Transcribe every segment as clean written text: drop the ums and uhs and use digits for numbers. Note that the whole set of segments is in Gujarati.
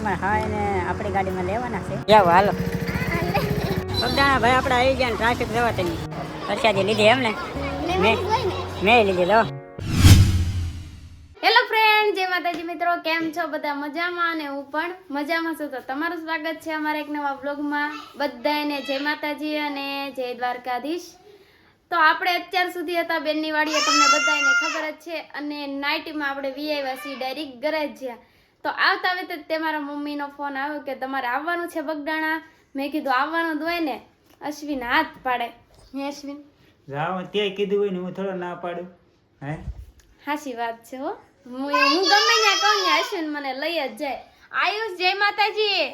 મારા હા એને આપણી ગાડીમાં લેવાના છે. જાવ હાલો બગદાણા ભાઈ આપણે આવી ગયા. ટ્રાફિક જવા તેની પ્રસાદી લીધી એમ ને મેં લીધી લો. હેલો ફ્રેન્ડ, જય માતાજી મિત્રો, કેમ છો બધા? મજામાં? અને હું પણ મજામાં છું. તો તમારું સ્વાગત છે અમારા એક નવા બ્લોગમાં. બધાને જય માતાજી અને જય દ્વારકાધીશ. તો આપણે અત્યાર સુધી હતા બેનની વાડીએ, તમને બધાને ખબર જ છે. અને નાઇટમાં આપણે વીઆઈવા છીએ, ડાયરેક્ટ ઘરે જ જ્યાં. તો આવતા આવે તે મારા મમ્મીનો ફોન આવ્યો કે તમારે આવવાનું છે બગદાણા. મેં કીધું આવવાનું જ હોય ને. અશ્વિન હાથ પાડે. હે અશ્વિન? જાવ તે કીધું હોય ને હું થોડો ના પાડું. હે હાચી વાત છે હો. હું ગમે ત્યાં કહું ને અશ્વિન મને લઈ જ જાય. આયુષ, જય માતાજી.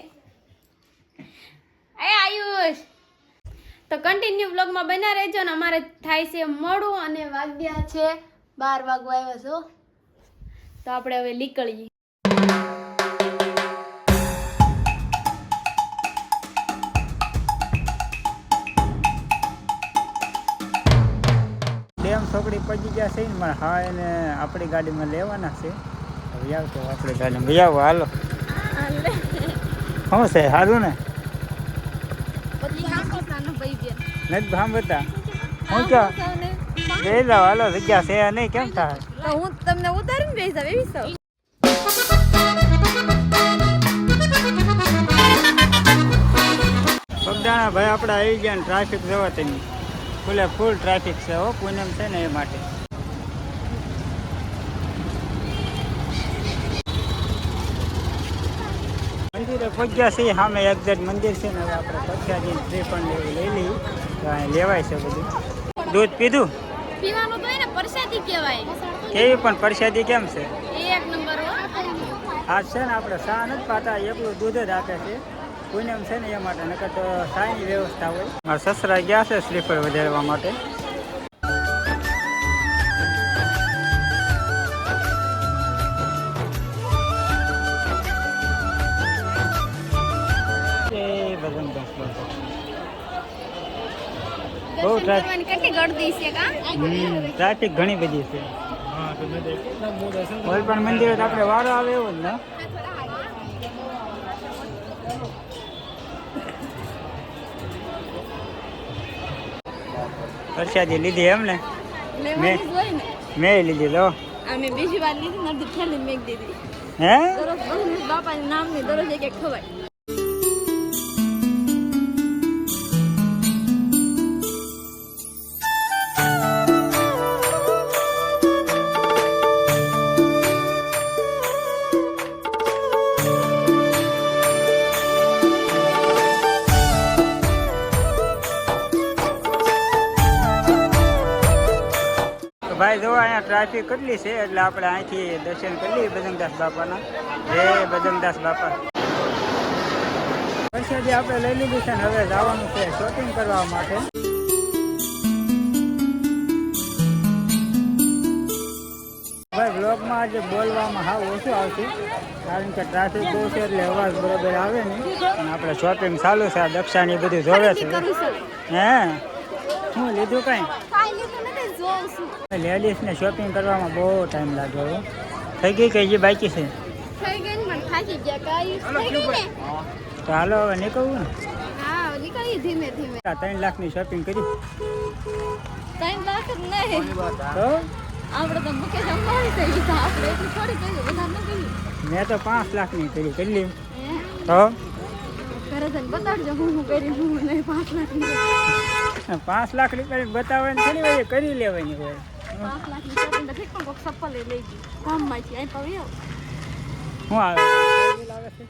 એ આયુષ, તો કન્ટિન્યુ બ્લોગમાં બન્યા રહેજો ને. અમારે થાય છે મોડું અને વાગ્યા છે 12 વાગવા આવ્યા છો. તો આપણે હવે નીકળીએ. છોકરી પજી ગયા છે ને મારા હા એને આપણી ગાડીમાં લેવાના છે. હવે આવ તો આપણી ગાડીમાં ભાઈ આવો હાલો. શું છે સારું ને? નથી સાંભળતા હું ક્યાં જઈ જાવ હાલો. જગ્યા છે નહીં કેમ થાય? હું તમને ઉતારીને બેસી જાવ એવી સૌ. બગદાણા ભાઈ આપણે આવી ગયા ને ટ્રાફિક જવા તેની ફૂલ ટ્રાફિક છે હો. પૂનમ છે ને એ માટે. મંદિરે પહોંચ્યા છે. સામે એક્ઝેક્ટ મંદિર છે ને. હવે આપણે પ્રખ્યાત શ્રીફળ લઈ લઈ તો અહીં લેવાય છે બધું. દૂધ પીધું? પીવાનું તો એને પ્રસાદી કહેવાય. કેવી પણ પ્રસાદી કેમ છે? એક નંબર હો. આ છે ને આપણે શા નથી પાતા, એકલું દૂધ જ આપે છે. પૂનમ છે ને એ માટે, નકર તો સાયની વ્યવસ્થા હોય. મારા સસરા ગયા છે શ્રીફળ વધારવા માટે. બહુ ટ્રાફિક ઘણી બધી છે. કોઈ પણ મંદિરે આપણે વારો આવે એવો જ ને. પ્રસાદી લીધી એમ ને? મેં લીધી લો. અમે બીજી વાર લીધી નથી, થેલી મેક દીધી. હે દરરોજ બાપાના નામની દરરોજ એક એક ખવાય. ભાઈ જો અહીંયા ટ્રાફિક કેટલી છે એટલે આપણે અહીંથી દર્શન કરી લઈએ બજરંગદાસ બાપાના. જય બજરંગદાસ બાપા. પ્રસાદી આપણે લઈ લીધી છે ને હવે જવાનું છે શોપિંગ કરવા માટે. ભાઈ બ્લોગમાં આજે બોલવામાં હા ઓછું આવશે કારણ કે ટ્રાફિક બહુ છે એટલે અવાજ બરોબર આવે નહીં. અને આપણે શોપિંગ ચાલુ છે. આ દક્ષાની બધું જોવે છે. હે શું લીધું કઈ? લેડીઝ ને શોપિંગ કરવામાં બહુ ટાઈમ લાગ્યો. થઈ ગઈ કે જે બાકી છે? થઈ ગઈ ને થાકી ગયા કાઈ. તો હાલો હવે નીકળવું ને. હા નીકળીએ ધીમે ધીમે. 3 લાખની શોપિંગ કરી. 3 લાખ જ નહીં તો આપણે તો મુકેશ અંબાણી થઈ ગયા. આપણે એટલી થોડી કરી, બધા ન કરી. મેં તો 5 લાખની કરી લી. તો ઘરે જઈને બતાડજો હું કરી હું નહીં. 5 લાખની 5 લાખની કરી બતાવવાની થોડી હોય, કરી લેવાની હોય. 5 લાખની શોપિંગ તો ઠીક પણ કોઈક ચપ્પલ લઈ ગઈ ગામમાંથી અહીં પાવી આવ. શું આવે છે?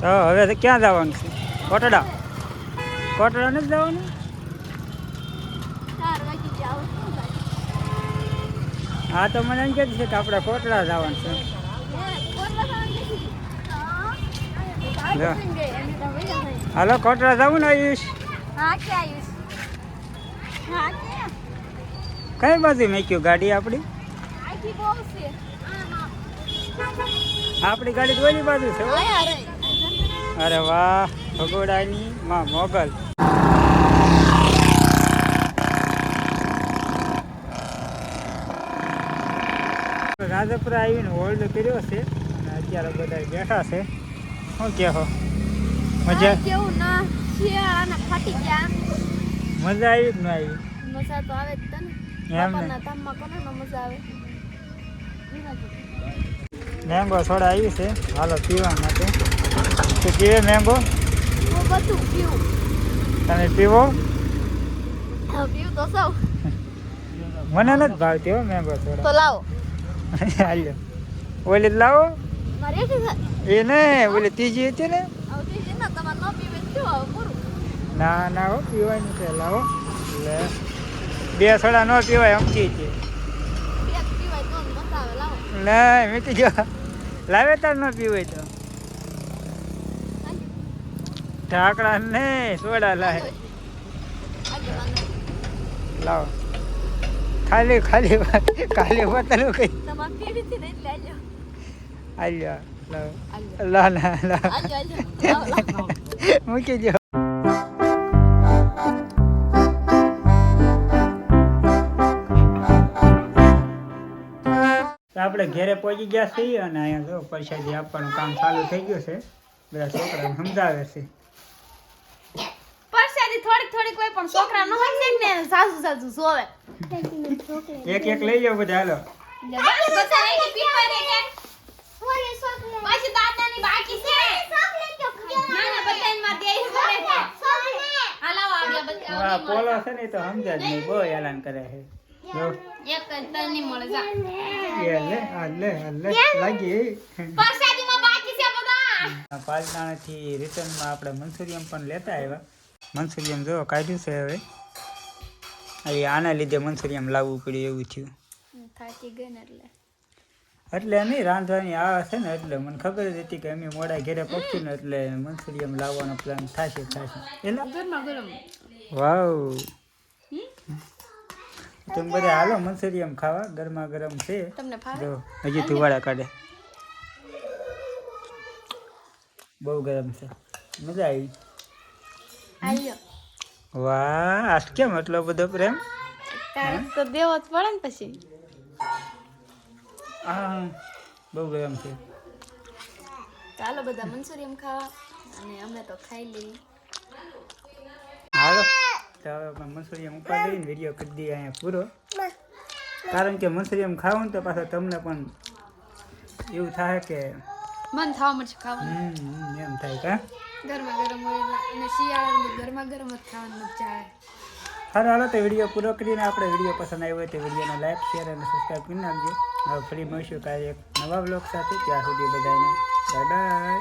તો હવે તો ક્યાં જવાનું છે? કોટડા નથી જવાનું? 4 વાગે જાવ. હા તો મને એમ કહેતું છે કે આપણે કોટડા જવાનું છે. હાલો કોટડા જવું ને આયુષ? હા કે આયુષ? હા કે કઈ બાજુ મૂક્યું ગાડી આપણી? આખી બહુ છે. આપણી ગાડી તો ઓલી બાજુ છે. અરે વાહ, ભગોડાની માં મોગલ. રાજપુરા આવીને હોલ્ડ કર્યો છે અને અત્યારે બધા બેઠા છે. શું કહો મજા કેવું ના શિયાળાના ફાટી ગયા મજા આવી જ ન આવી? મજા તો આવે જ તને એમ ને બપોરના તાપમાં કોને ન મજા આવે મેંગો સોડા આવી છે હાલો પીવા માટે. તું પીવે મેંગો? હું બધું પીવું તમે પીવો? પીવું તો સૌ મને નથી ભાવતી હો મેંગો સોડા. તો લાવો હાલ્યો ઓલી જ લાવો. મારે એ ને ઓલી ત્રીજી હતી ને. આવતી છે ને તમારે ન પીવે તો કેવું આવે પૂરું ના ના હો પીવાની છે લાવો. લે 2 સોડા ન પીવાય અમથી છે. બે પીવાય તો મજા આવે લાવો લે મીઠી જો લાવે તાર ન પીવાય તો ઢાકડા ને સોડા લાવે. આજે વાંધો લાવો ખાલી ખાલી ખાલી બોતલ કઈ તમારે પીવી છે ને એટલે આલ્યો આલ્યો લાવો. આલ્યો લા ના લા આલ્યો લાવો મૂકી દો. આપણે ઘેરે પહોંચી ગયા છીએ અને અહીંયા જો પ્રસાદી આપવાનું કામ ચાલુ થઈ ગયું છે. બધા છોકરાને સમજાવે છે. પરસાદી થોડીક કોઈ પણ છોકરા ન સમજે ને સાસુ સાસુ સોવે એક એક લઈ જાઓ બધા હાલો. બધા એની પીવા રે કે પાછી દાદાની બાકી છે ના ના બધાને માં દેઈ પડે છે હાલાવો આવ્યા બધા આ પોલો છે ને એ તો સમજે જ નહીં બહુ હેરાન કરે છે. જો એક તની મળે જા એ લે આ લે લાગી. પરસાદીમાં બાકી છે બધા પાલનાથી રિટર્નમાં આપણે મંચુરિયમ પણ લેતા આવ્યા. મંચુરિયમ જો કાઢ્યું છે હવે. અહીં આના લીધે મંચુરિયમ લાવવું પડ્યું એવું થયું. થાકી ગઈ ને એટલે નહીં રાંધવાની આ છે ને એટલે મને ખબર જ હતી કે અમે મોડા ઘેરે પહોંચ્યું ને એટલે મંચુરિયમ લાવવાનો પ્લાન થશે. એટલે ગરમા ગરમ વાવ તમે બધા હાલો મંચુરિયમ ખાવા ગરમા ગરમ છે. તમને ફાવે જો હજી ધુવાડા કાઢે બહુ ગરમ છે. મજા આવી. આલ્યો વાહ આજ કેમ એટલો બધો પ્રેમ? તારીખ તો દેવો જ પડે ને પછી હા બહુ ગરમ છે. ચાલો બધા મંચુરિયમ ખાવા અને અમે તો ખાઈ લઈએ હાલો તો હવે આપણે મંચુરિયમ ઉપાડીને વિડીયો કરી દઈએ અહીંયા પૂરો. કારણ કે મંચુરિયમ ખાવું ને તો પાછા તમને પણ એવું થાય કે મન થવા મળશે ખાવાનું એમ થાય કા ગરમા ગરમ હોય અને શિયાળામાં ગરમા ગરમ જ ખાવાની મજા આવે. સારું હાલો તો વિડીયો પૂરો કરીને આપણે વિડીયો પસંદ આવ્યો હોય તો વિડીયોને લાઈક શેર અને સબસ્ક્રાઈબ કરી નાખજો. હવે ફરી મળીશું કાલે એક નવા બ્લોગ સાથે. ત્યાં સુધી બધાને બાય બાય.